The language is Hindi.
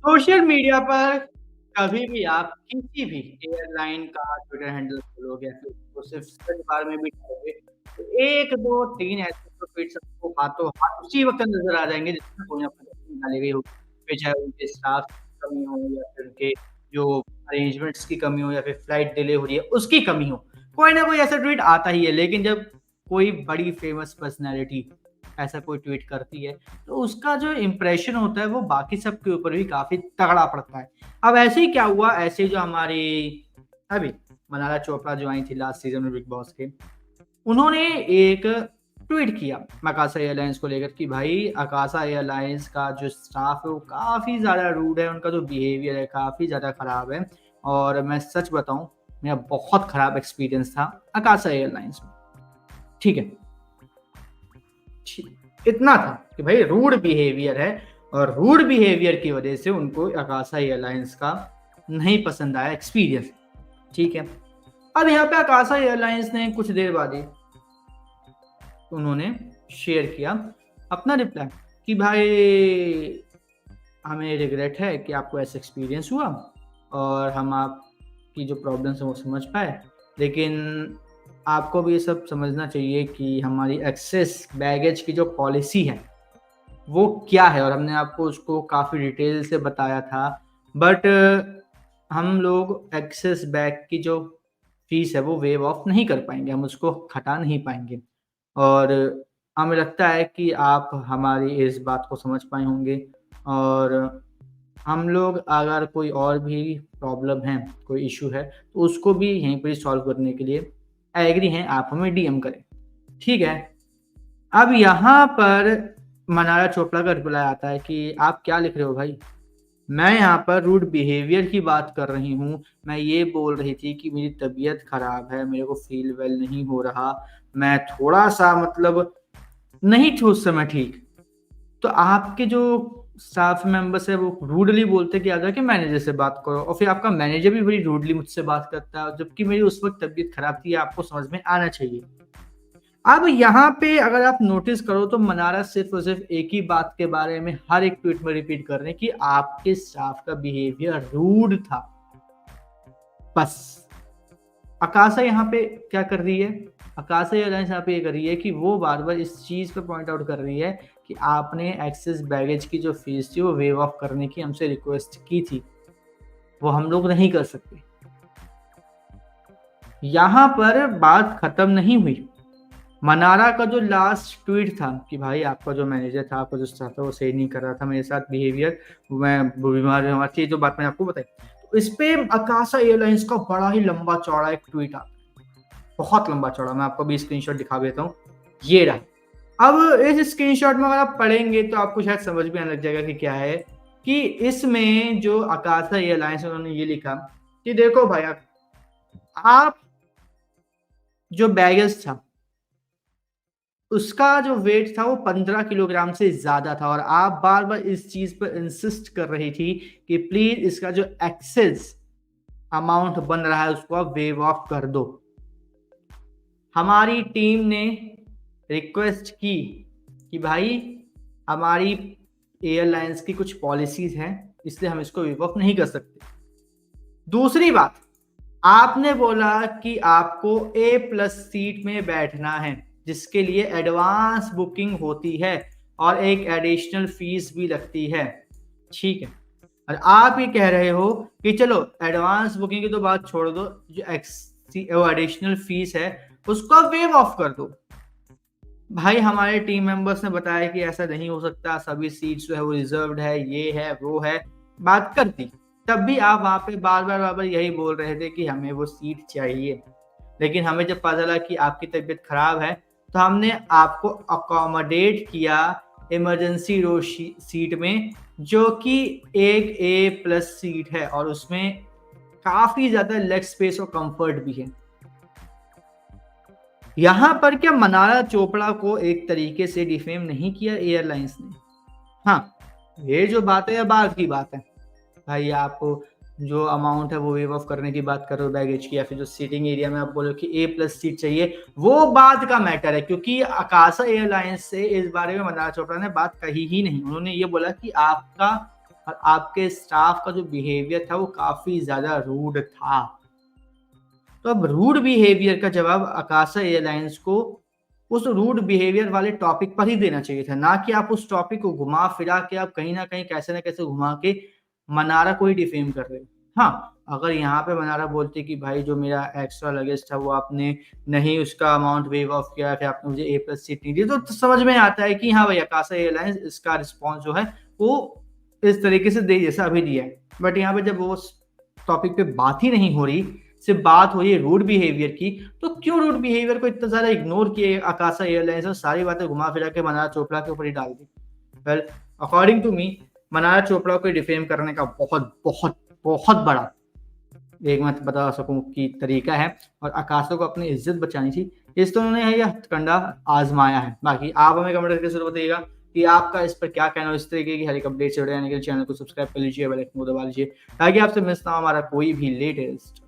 सोशल मीडिया पर कभी भी आप किसी भी एयरलाइन का ट्विटर हैंडल खोलोगे या फिर उसको सिर्फ सर्च बार में भी डालोगे, तो 1, 2, 3 ऐसे तो ट्वीट्स आपको हाथों-हाथ उसी वक़्त नज़र आ जाएँगे जिसमें कोई ना कोई गलती निकाली गई होगी। फिर चाहे उनके स्टाफ की कमी हो या फिर उनके जो अरेंजमेंट्स की कमी हो या फिर फ्लाइट डिले हो रही है, उसकी कमी हो। कोई ना कोई ऐसा ट्वीट आता ही है, लेकिन जब कोई बड़ी फ़ेमस पर्सनैलिटी ऐसा कोई ट्वीट करती है, तो उसका जो इम्प्रेशन होता है वो बाकी सब के ऊपर भी काफ़ी तगड़ा पड़ता है। अब ऐसे ही क्या हुआ, ऐसे ही जो हमारी अभी मनाला चोपड़ा जो आई थी लास्ट सीज़न में बिग बॉस के, उन्होंने एक ट्वीट किया अकाशा एयरलाइंस को लेकर कि भाई अकाशा एयरलाइंस का जो स्टाफ है वो काफ़ी ज़्यादा रूड है, उनका जो बिहेवियर है काफ़ी ज़्यादा खराब है और मैं सच बताऊँ, मेरा बहुत खराब एक्सपीरियंस था अकाशा एयरलाइंस में। ठीक है। इतना था कि भाई रूड बिहेवियर है और रूड बिहेवियर की वजह से उनको अकाशा एयरलाइंस का नहीं पसंद आया एक्सपीरियंस। ठीक है। अब यहाँ पे अकाशा एयरलाइंस ने कुछ देर बाद ही उन्होंने शेयर किया अपना रिप्लाई कि भाई हमें रिग्रेट है कि आपको ऐसा एक्सपीरियंस हुआ और हम आपकी जो प्रॉब्लम्स है वो समझ पाए, लेकिन आपको भी ये सब समझना चाहिए कि हमारी एक्सेस बैगेज की जो पॉलिसी है वो क्या है और हमने आपको उसको काफ़ी डिटेल से बताया था। बट हम लोग एक्सेस बैग की जो फ़ीस है वो वेव ऑफ नहीं कर पाएँगे, हम उसको हटा नहीं पाएँगे। और हमें लगता है कि आप हमारी इस बात को समझ पाए होंगे और हम लोग अगर कोई और भी प्रॉब्लम है, कोई इश्यू है, तो उसको भी यहीं पे सॉल्व करने के लिए एग्री हैं, आप हमें डीएम करें। ठीक है? अब यहाँ पर मनारा चोपड़ा का रिप्लाई आता है कि आप क्या लिख रहे हो भाई? मैं यहाँ पर रूड बिहेवियर की बात कर रही हूँ। मैं ये बोल रही थी कि मेरी तबीयत ख़राब है, मेरे को फ़ील वेल नहीं हो रहा। मैं थोड़ा-सा मतलब नहीं थी उस समय ठीक। तो आपके जो स्टाफ मेंबर्स हैं वो रूडली बोलते हैं कि आ जाके मैनेजर से बात करो और फिर आपका मैनेजर भी बड़ी रूडली मुझसे बात करता है, जबकि मेरी उस वक़्त तबीयत ख़राब थी, आपको समझ में आना चाहिए। अब यहाँ पे अगर आप नोटिस करो तो मनारा सिर्फ़ और सिर्फ़ एक ही बात के बारे में हर एक ट्वीट में रिपीट कर रहे हैं कि आपके स्टाफ का बिहेवियर रूड था। बस। अकाशा यहाँ पे क्या कर रही है? अकाशा एयरलाइंस यहाँ पे ये कर रही है कि वो बार-बार इस चीज़ पे पॉइंट आउट कर रही है कि आपने एक्सेस बैगेज की जो फ़ीस थी वो वेव ऑफ करने की हमसे रिक्वेस्ट की थी। वो हम लोग नहीं कर सकते। यहाँ पर बात खत्म नहीं हुई। मनारा का जो लास्ट ट्वीट था कि भाई आपका जो मैनेजर था, आपका जो स्टाफ था वो सही नहीं कर रहा था मेरे साथ बिहेवियर, मैं बीमार थी जो बात मैंने आपको बताई। तो इस पे अकाशा एयरलाइंस का बड़ा ही लंबा-चौड़ा एक ट्वीट आता है। बहुत लंबा-चौड़ा, मैं आपको अभी स्क्रीनशॉट दिखा देता हूँ। ये रहा। अब इस स्क्रीनशॉट में अगर आप पढ़ेंगे तो आपको शायद समझ में आने लग जाएगा कि क्या है, कि इसमें जो अकाशा एयरलाइंस उन्होंने ये लिखा कि देखो भाई आप जो बैगेज था उसका जो वेट था वो 15 किलोग्राम से ज़्यादा था और आप बार-बार इस चीज़ पर इंसिस्ट कर रही थी कि प्लीज़ इसका जो एक्सेस अमाउंट बन रहा है उसको आप वेव ऑफ कर दो। हमारी टीम ने रिक्वेस्ट की कि भाई हमारी एयरलाइंस की कुछ पॉलिसीज़ हैं, इसलिए हम इसको वेव ऑफ नहीं कर सकते। दूसरी बात, आपने बोला कि आपको ए प्लस सीट में बैठना है, जिसके लिए एडवांस बुकिंग होती है और एक एडिशनल फीस भी लगती है। ठीक है। और आप ये कह रहे हो कि चलो एडवांस बुकिंग की तो बात छोड़ दो, जो एडिशनल फीस है उसको वेव ऑफ कर दो। भाई हमारे टीम मेंबर्स ने बताया कि ऐसा नहीं हो सकता, सभी सीट्स जो है वो रिजर्व्ड है, ये है, वो है, बात कर दी। तब भी आप वहाँ पे बार-बार यही बोल रहे थे कि हमें वो सीट चाहिए। लेकिन हमें जब पता चला कि आपकी तबीयत खराब है, तो हमने आपको अकोमोडेट किया इमरजेंसी रो सीट में, जो कि एक ए प्लस सीट है और उसमें काफ़ी ज़्यादा लेग स्पेस और कम्फर्ट भी है। यहाँ पर क्या मनारा चोपड़ा को एक तरीके से डिफेम नहीं किया एयरलाइंस ने? हाँ, ये जो बात है, ये बाद की बात है। भाई आप जो अमाउंट है वो वेव ऑफ करने की बात कर रहे हो बैगेज की, या फिर जो सीटिंग एरिया में आप बोल रहे हो कि ए प्लस सीट चाहिए, वो बाद का मैटर है, क्योंकि अकाशा एयरलाइंस से इस बारे में मनारा चोपड़ा ने बात कही ही नहीं। उन्होंने ये बोला कि आपका और आपके स्टाफ का जो बिहेवियर था वो काफ़ी ज़्यादा रूड था। तो अब रूड बिहेवियर का जवाब अकाशा एयरलाइंस को उस रूड बिहेवियर वाले टॉपिक पर ही देना चाहिए था, ना कि आप उस टॉपिक को घुमा-फिरा के आप कहीं न कहीं कैसे न कैसे घुमा के मनारा को ही डिफेम कर रहे हो। हाँ, अगर यहाँ पे मनारा बोलती कि भाई जो मेरा एक्स्ट्रा लगेज था वो आपने नहीं उसका अमाउंट वेव ऑफ किया, फिर आपने मुझे ए प्लस सीट नहीं दी, तो समझ में आता है कि हाँ भाई अकाशा एयरलाइंस इसका रिस्पॉन्स जो है वो इस तरीके से दे जैसा अभी दिया है। बट यहाँ पे जब वो उस टॉपिक पे बात ही नहीं हो रही, सिर्फ बात हो रही है रूड बिहेवियर की, तो क्यों रूड बिहेवियर को इतना ज़्यादा इग्नोर किए अकाशा एयरलाइंस और सारी बातें घुमा फिरा के मनारा चोपड़ा के ऊपर ही डाल दी। Well according to me Manara Chopra को डिफेम करने का बहुत बहुत बहुत बड़ा एक मैं बता सकूं कि तरीका है और आकाशों को अपनी इज्जत बचानी थी, इस तो उन्होंने यह हथकंडा आजमाया है। बाकी आप हमें कमेंट करके जरूर बताइएगा कि आपका इस पर क्या कहना है। इस तरीके की हर एक अपडेट से जुड़े रहने के लिए चैनल को सब्सक्राइब कर लीजिए, बेल आइकन को दबा लीजिए ताकि आपसे मिस ना हो हमारा कोई भी लेटेस्ट